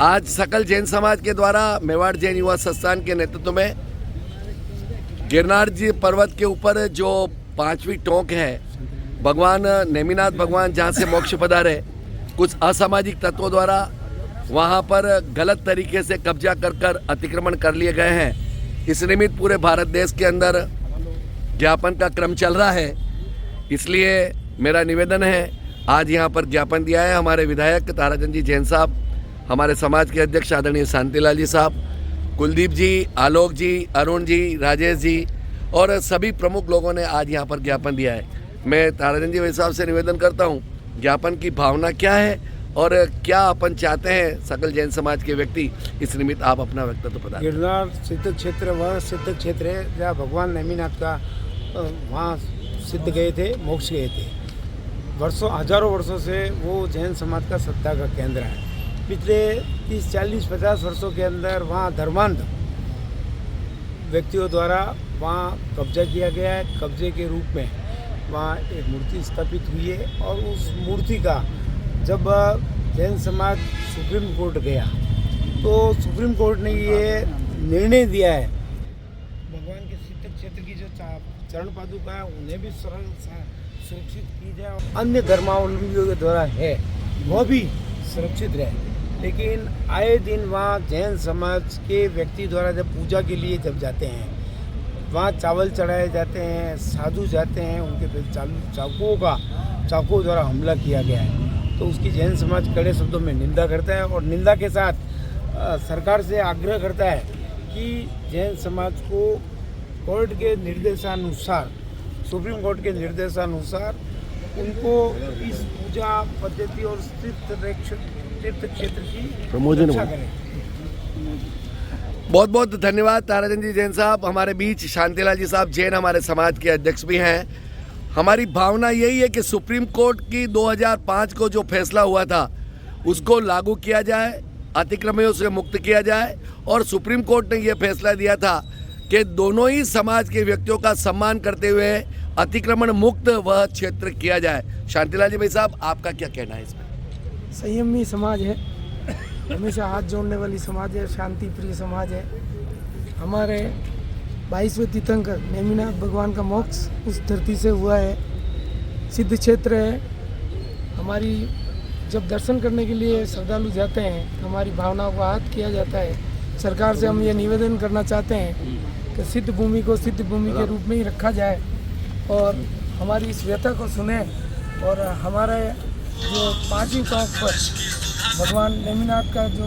आज सकल जैन समाज के द्वारा मेवाड़ जैन युवा संस्थान के नेतृत्व में गिरनार जी पर्वत के ऊपर जो 5वीं टोंक है, भगवान नेमिनाथ भगवान जहाँ से मोक्ष पधारे, कुछ असामाजिक तत्वों द्वारा वहाँ पर गलत तरीके से कब्जा कर अतिक्रमण कर लिए गए हैं। इस निमित्त पूरे भारत देश के अंदर ज्ञापन का क्रम चल रहा है। इसलिए मेरा निवेदन है, आज यहाँ पर ज्ञापन दिया है हमारे विधायक ताराचंद जी जैन साहब, हमारे समाज के अध्यक्ष आदरणीय शांतिलाल जी साहब, कुलदीप जी, आलोक जी, अरुण जी, राजेश जी और सभी प्रमुख लोगों ने आज यहाँ पर ज्ञापन दिया है। मैं ताराचंद जी साहब से निवेदन करता हूँ, ज्ञापन की भावना क्या है और क्या अपन चाहते हैं सकल जैन समाज के व्यक्ति, इस निमित्त आप अपना वक्तव्य प्रदान। गिरनार सिद्ध क्षेत्र वह सिद्ध क्षेत्र है जहाँ भगवान नेमिनाथ का वहाँ सिद्ध गए थे, मोक्ष गए थे। हजारों वर्षों से वो जैन समाज का श्रद्धा का केंद्र है। पिछले 30, 40, 50 वर्षों के अंदर वहाँ धर्मांध व्यक्तियों द्वारा वहाँ कब्जा किया गया है। कब्जे के रूप में वहाँ एक मूर्ति स्थापित हुई है और उस मूर्ति का जब जैन समाज सुप्रीम कोर्ट गया तो सुप्रीम कोर्ट ने ये निर्णय दिया है, भगवान के सिद्ध क्षेत्र की जो चरण पादुका है उन्हें भी सुरक्षित की जाए, अन्य धर्मावलंबियों के द्वारा है वह भी सुरक्षित रहे। लेकिन आए दिन वहाँ जैन समाज के व्यक्ति द्वारा जब पूजा के लिए जब जाते हैं, वहाँ चावल चढ़ाए जाते हैं, साधु जाते हैं, उनके पे चाकुओं द्वारा हमला किया गया है, तो उसकी जैन समाज कड़े शब्दों में निंदा करता है और निंदा के साथ सरकार से आग्रह करता है कि जैन समाज को कोर्ट के निर्देशानुसार, सुप्रीम कोर्ट के निर्देशानुसार उनको इस पूजा पद्धति और तीर्थ क्षेत्र की रक्षा करें। बहुत बहुत धन्यवाद ताराचंद जी जैन साहब। हमारे बीच शांतिलाल जी साहब जैन हमारे समाज के अध्यक्ष भी हैं। हमारी भावना यही है कि सुप्रीम कोर्ट की 2005 को जो फैसला हुआ था उसको लागू किया जाए, अतिक्रमणों से मुक्त किया जाए और सुप्रीम कोर्ट ने ये फैसला दिया था कि दोनों ही समाज के व्यक्तियों का सम्मान करते हुए अतिक्रमण मुक्त वह क्षेत्र किया जाए। शांतिलाल जी भाई साहब, आपका क्या कहना है इसमें? संयमी समाज है, हमेशा हाथ जोड़ने वाली समाज है, शांति प्रिय समाज है। हमारे 22वें तीर्थंकर नेमिनाथ भगवान का मोक्ष उस धरती से हुआ है, सिद्ध क्षेत्र है। हमारी जब दर्शन करने के लिए श्रद्धालु जाते हैं तो हमारी भावनाओं को आहत किया जाता है। सरकार से हम ये निवेदन करना चाहते हैं कि सिद्ध भूमि को सिद्ध भूमि के रूप में ही रखा जाए और हमारी इस व्यथा को सुने और हमारे जो 5वीं टोंक पर भगवान नेमिनाथ का जो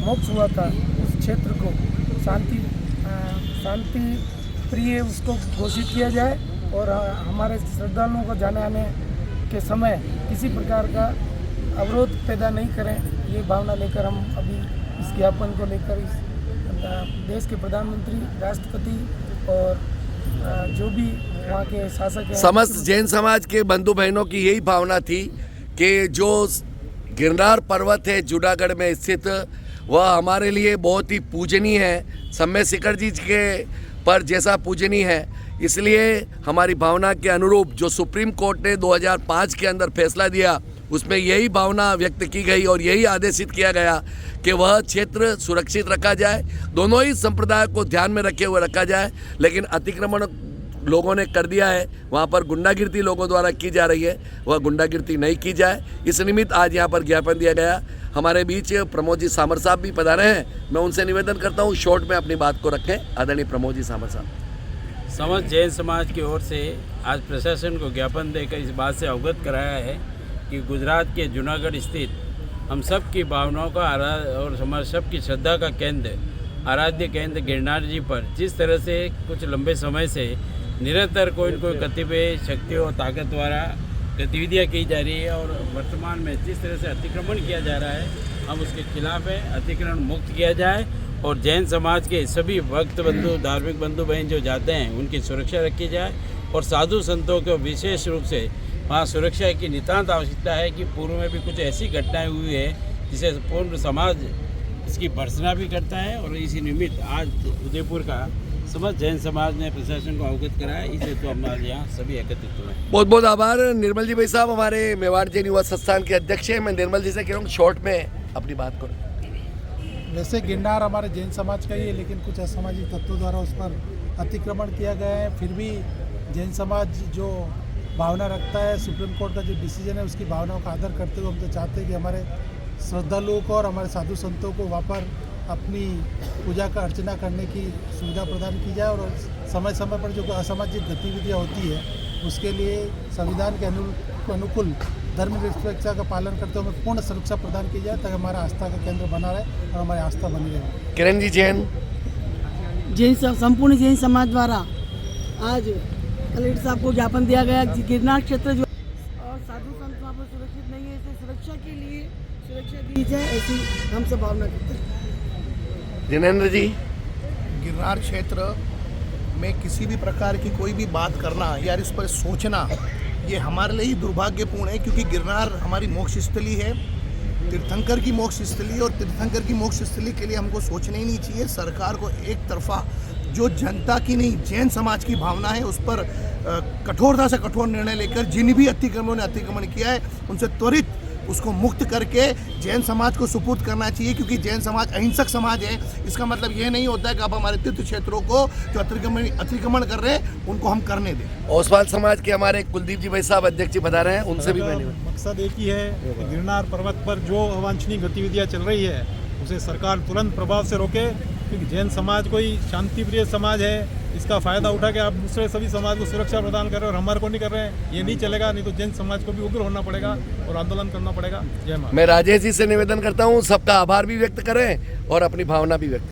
मोक्ष हुआ था उस क्षेत्र को शांति प्रिय उसको घोषित किया जाए और हमारे श्रद्धालुओं को जाने आने के समय किसी प्रकार का अवरोध पैदा नहीं करें, ये भावना लेकर हम अभी इस ज्ञापन को लेकर इस देश के प्रधानमंत्री, राष्ट्रपति और जो भी वहाँ के शासक हैं, समस्त जैन समाज के बंधु बहनों की यही भावना थी कि जो गिरनार पर्वत है जूनागढ़ में स्थित, वह हमारे लिए बहुत ही पूजनीय है, सम्य शिखर जी के पर जैसा पूजनीय है। इसलिए हमारी भावना के अनुरूप जो सुप्रीम कोर्ट ने 2005 के अंदर फैसला दिया उसमें यही भावना व्यक्त की गई और यही आदेशित किया गया कि वह क्षेत्र सुरक्षित रखा जाए, दोनों ही संप्रदाय को ध्यान में रखे हुए रखा जाए। लेकिन अतिक्रमण लोगों ने कर दिया है, वहाँ पर गुंडागिर्दी लोगों द्वारा की जा रही है, वह गुंडागिर्दी नहीं की जाए। इस निमित्त आज यहाँ पर ज्ञापन दिया गया। हमारे बीच प्रमोद जी सामर साहब भी पधारे हैं, मैं उनसे निवेदन करता हूँ शॉर्ट में अपनी बात को रखें। आदरणीय प्रमोद जी सामर साहब। समस्त जैन समाज की ओर से आज प्रशासन को ज्ञापन देकर इस बात से अवगत कराया है कि गुजरात के जूनागढ़ स्थित हम सब की भावनाओं का और हमारे सब की श्रद्धा का केंद्र, आराध्य केंद्र गिरनार जी पर जिस तरह से कुछ लंबे समय से निरंतर कोई न कोई कतिपय शक्तियों और ताकत द्वारा गतिविधियाँ की जा रही है और वर्तमान में जिस तरह से अतिक्रमण किया जा रहा है, हम उसके खिलाफ है। अतिक्रमण मुक्त किया जाए और जैन समाज के सभी भक्त बंधु, धार्मिक बंधु बहन जो जाते हैं उनकी सुरक्षा रखी जाए और साधु संतों को विशेष रूप से वहाँ सुरक्षा की नितांत आवश्यकता है कि पूर्व में भी कुछ ऐसी घटनाएं हुई है जिसे पूर्ण समाज इसकी भर्त्सना भी करता है और इसी निमित्त आज उदयपुर का समस्त जैन समाज ने प्रशासन को अवगत कराया। इसे तो हमारे यहाँ सभी एकत्रित हुए। बहुत बहुत आभार निर्मल जी भाई साहब, हमारे मेवाड़ जैन युवा संस्थान के अध्यक्ष हैं। मैं निर्मल जी से कह रहा हूँ शॉर्ट में अपनी बात करूँ। वैसे गिरनार हमारे जैन समाज का ही है, लेकिन कुछ असामाजिक तत्वों द्वारा उस पर अतिक्रमण किया गया है। फिर भी जैन समाज जो भावना रखता है, सुप्रीम कोर्ट का जो डिसीजन है उसकी भावनाओं का आदर करते हुए हम तो चाहते हैं कि हमारे श्रद्धालुओं को और हमारे साधु संतों को वहाँ पर अपनी पूजा का अर्चना करने की सुविधा प्रदान की जाए, और समय समय पर जो असामाजिक गतिविधियाँ होती है उसके लिए संविधान के अनुकूल धर्म निरपेक्षता का पालन करते हुए हमें पूर्ण सुरक्षा प्रदान की जाए, ताकि हमारा आस्था का केंद्र बना रहे और हमारी आस्था बनी रहे। किरण जी, जैन संपूर्ण जैन समाज द्वारा आज कलेक्टर साहब को ज्ञापन दिया गया कि गिरनार क्षेत्र जो और साधु संत वहाँ पर सुरक्षित नहीं है, इसे सुरक्षा के लिए सुरक्षा दी जाए, ऐसी हम सब भावना करते हैं। जिनेंद्र जी, गिरनार क्षेत्र में किसी भी प्रकार की कोई भी बात करना या इस पर सोचना ये हमारे लिए ही दुर्भाग्यपूर्ण है, क्योंकि गिरनार हमारी मोक्ष स्थली है, तीर्थंकर की मोक्ष स्थली, और तीर्थंकर की मोक्ष स्थली के लिए हमको सोचना ही नहीं चाहिए। सरकार को एक तरफा जो जनता की नहीं जैन समाज की भावना है उस पर कठोरता से कठोर निर्णय लेकर जिन भी अतिक्रमणों ने अतिक्रमण किया है उनसे त्वरित उसको मुक्त करके जैन समाज को सुपुर्द करना चाहिए, क्योंकि जैन समाज अहिंसक समाज है। इसका मतलब ये नहीं होता है कि आप हमारे तीर्थ क्षेत्रों को जो अतिक्रमण कर रहे हैं उनको हम करने दें। ओसवाल समाज के हमारे कुलदीप जी भाई साहब अध्यक्ष जी बता रहे हैं, उनसे भी मैंने मकसद एक ही है कि गिरनार पर्वत पर जो अवांछनीय गतिविधियां चल रही है उसे सरकार तुरंत प्रभाव से रोके, क्योंकि जैन समाज कोई शांति प्रिय समाज है। इसका फ़ायदा उठा के आप दूसरे सभी समाज को सुरक्षा प्रदान कर रहे हैं और हमारे को नहीं कर रहे हैं, ये नहीं चलेगा। नहीं तो जैन समाज को भी उग्र होना पड़ेगा और आंदोलन करना पड़ेगा। जय माता। मैं राजेश जी से निवेदन करता हूँ सबका आभार भी व्यक्त करें और अपनी भावना भी व्यक्त